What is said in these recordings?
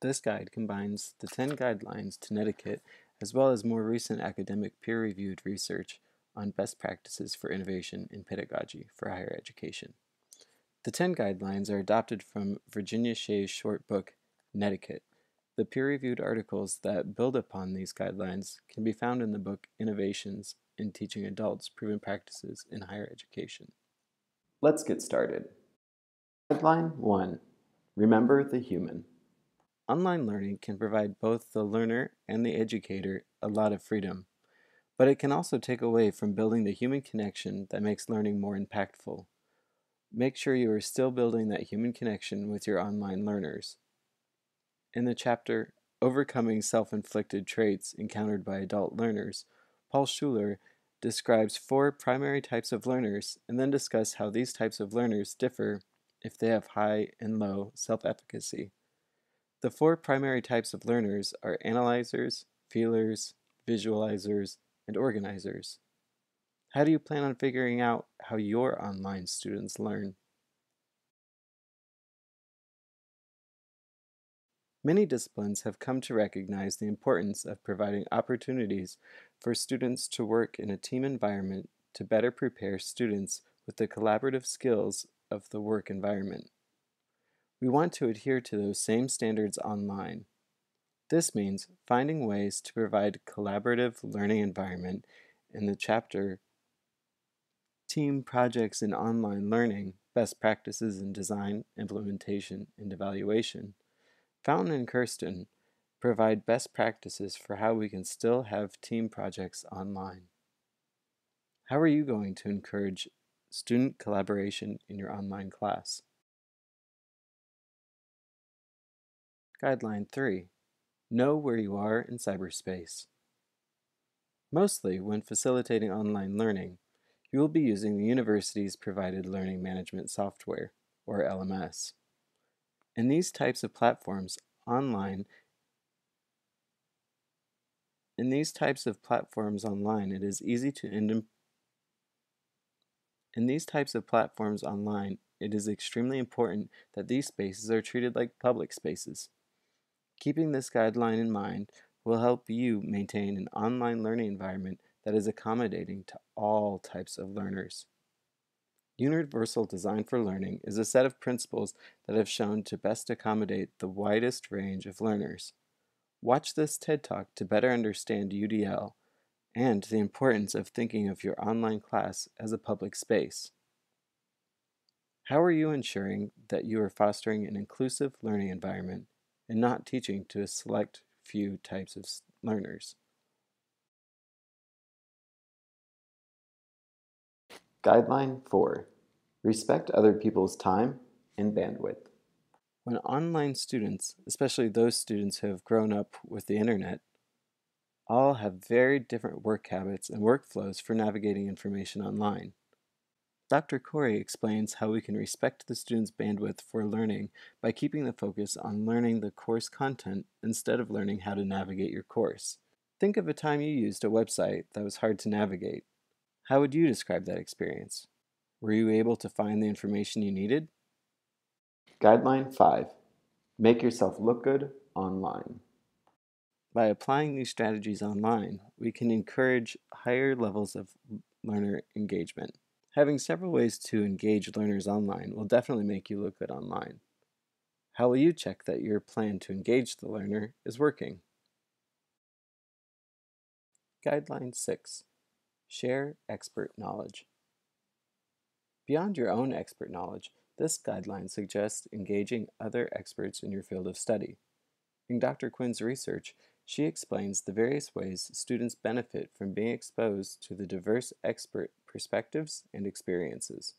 This guide combines the 10 guidelines to Netiquette as well as more recent academic peer-reviewed research on best practices for innovation in pedagogy for higher education. The 10 guidelines are adopted from Virginia Shea's short book, Netiquette. The peer-reviewed articles that build upon these guidelines can be found in the book Innovations in Teaching Adults Proven Practices in Higher Education. Let's get started. Guideline 1. Remember the human. Online learning can provide both the learner and the educator a lot of freedom, but it can also take away from building the human connection that makes learning more impactful. Make sure you are still building that human connection with your online learners. In the chapter, Overcoming Self-Inflicted Traits Encountered by Adult Learners, Paul Schuler describes 4 primary types of learners and then discusses how these types of learners differ if they have high and low self-efficacy. The 4 primary types of learners are analyzers, feelers, visualizers, and organizers. How do you plan on figuring out how your online students learn? Many disciplines have come to recognize the importance of providing opportunities for students to work in a team environment to better prepare students with the collaborative skills of the work environment. We want to adhere to those same standards online. This means finding ways to provide collaborative learning environment in the chapter Team Projects in Online Learning, Best Practices in Design, Implementation, and Evaluation. Fountain and Kirsten provide best practices for how we can still have team projects online. How are you going to encourage student collaboration in your online class? Guideline 3. Know where you are in cyberspace. Mostly, when facilitating online learning, you will be using the university's provided learning management software, or LMS. In these types of platforms online, it is extremely important that these spaces are treated like public spaces. Keeping this guideline in mind will help you maintain an online learning environment that is accommodating to all types of learners. Universal Design for Learning is a set of principles that have shown to best accommodate the widest range of learners. Watch this TED Talk to better understand UDL and the importance of thinking of your online class as a public space. How are you ensuring that you are fostering an inclusive learning environment and not teaching to a select few types of learners? Guideline 4. Respect other people's time and bandwidth. When online students, especially those students who have grown up with the internet, all have very different work habits and workflows for navigating information online. Dr. Corey explains how we can respect the student's bandwidth for learning by keeping the focus on learning the course content instead of learning how to navigate your course. Think of a time you used a website that was hard to navigate. How would you describe that experience? Were you able to find the information you needed? Guideline 5. Make yourself look good online. By applying these strategies online, we can encourage higher levels of learner engagement. Having several ways to engage learners online will definitely make you look good online. How will you check that your plan to engage the learner is working? Guideline 6. Share expert knowledge. Beyond your own expert knowledge, this guideline suggests engaging other experts in your field of study. In Dr. Quinn's research, she explains the various ways students benefit from being exposed to the diverse expert perspectives and experiences.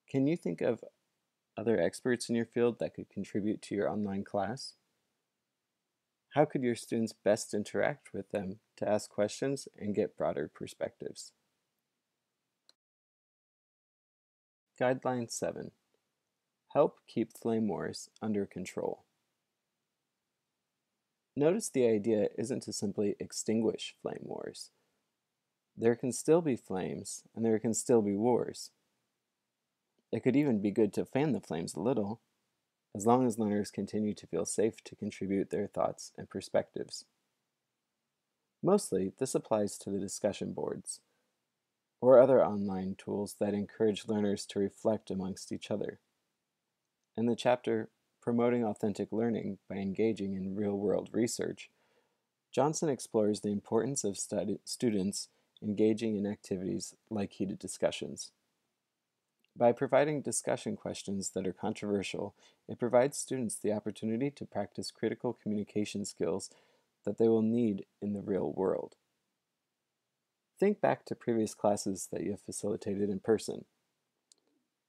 Can you think of other experts in your field that could contribute to your online class? How could your students best interact with them to ask questions and get broader perspectives? Guideline 7. Help keep flame wars under control. Notice the idea isn't to simply extinguish flame wars. There can still be flames, and there can still be wars. It could even be good to fan the flames a little. as long as learners continue to feel safe to contribute their thoughts and perspectives. Mostly, this applies to the discussion boards, or other online tools that encourage learners to reflect amongst each other. In the chapter, Promoting Authentic Learning by Engaging in Real-World Research, Johnson explores the importance of students engaging in activities like heated discussions. By providing discussion questions that are controversial, it provides students the opportunity to practice critical communication skills that they will need in the real world. Think back to previous classes that you have facilitated in person.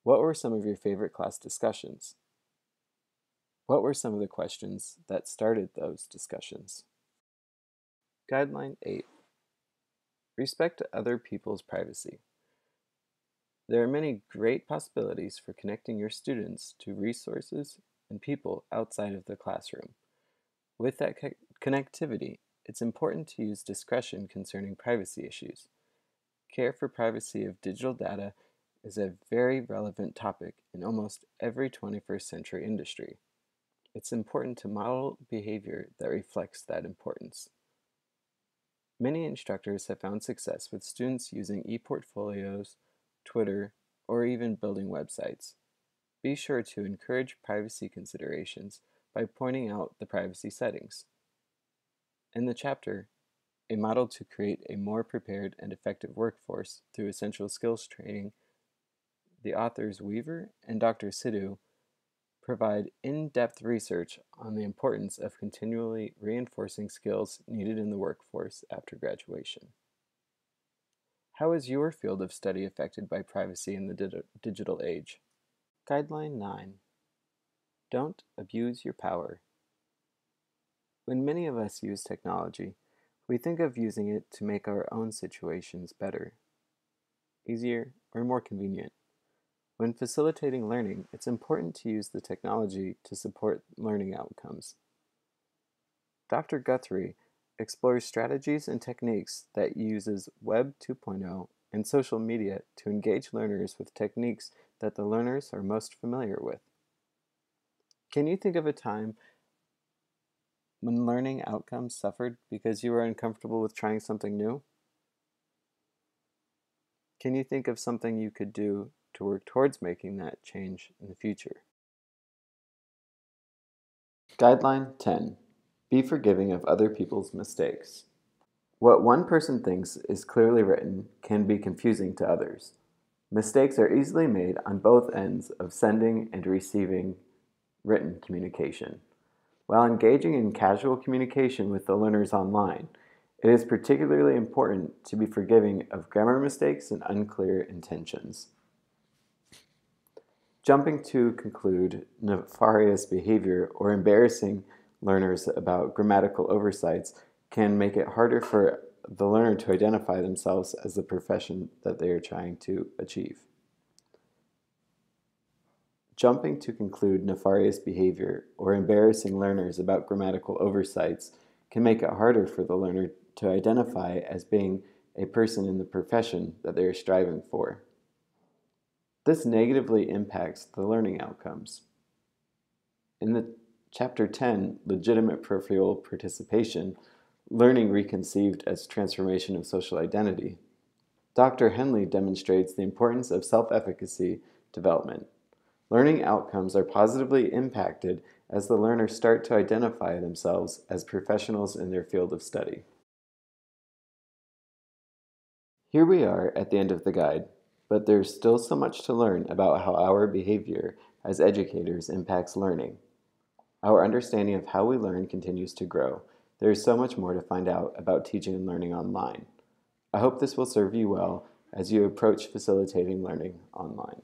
What were some of your favorite class discussions? What were some of the questions that started those discussions? Guideline 8. Respect other people's privacy. There are many great possibilities for connecting your students to resources and people outside of the classroom. With that connectivity, it's important to use discretion concerning privacy issues. Care for privacy of digital data is a very relevant topic in almost every 21st century industry. It's important to model behavior that reflects that importance. Many instructors have found success with students using e-portfolios, Twitter, or even building websites. Be sure to encourage privacy considerations by pointing out the privacy settings. In the chapter, A Model to Create a More Prepared and Effective Workforce Through Essential Skills Training, the authors Weaver and Dr. Sidhu provide in-depth research on the importance of continually reinforcing skills needed in the workforce after graduation. How is your field of study affected by privacy in the digital age? Guideline 9. Don't abuse your power. When many of us use technology, we think of using it to make our own situations better, easier, or more convenient. When facilitating learning, it's important to use the technology to support learning outcomes. Dr. Guthrie explores strategies and techniques that uses Web 2.0 and social media to engage learners with techniques that the learners are most familiar with. Can you think of a time when learning outcomes suffered because you were uncomfortable with trying something new? Can you think of something you could do to work towards making that change in the future? Guideline 10. Be forgiving of other people's mistakes. What one person thinks is clearly written can be confusing to others. Mistakes are easily made on both ends of sending and receiving written communication. While engaging in casual communication with the learners online, it is particularly important to be forgiving of grammar mistakes and unclear intentions. Jumping to conclude nefarious behavior or embarrassing learners about grammatical oversights can make it harder for the learner to identify themselves as the profession that they are trying to achieve. Jumping to conclude nefarious behavior or embarrassing learners about grammatical oversights can make it harder for the learner to identify as being a person in the profession that they are striving for. This negatively impacts the learning outcomes. In the Chapter 10, Legitimate Peripheral Participation, Learning Reconceived as Transformation of Social Identity, Dr. Henley demonstrates the importance of self-efficacy development. Learning outcomes are positively impacted as the learners start to identify themselves as professionals in their field of study. Here we are at the end of the guide, but there's still so much to learn about how our behavior as educators impacts learning. Our understanding of how we learn continues to grow. There is so much more to find out about teaching and learning online. I hope this will serve you well as you approach facilitating learning online.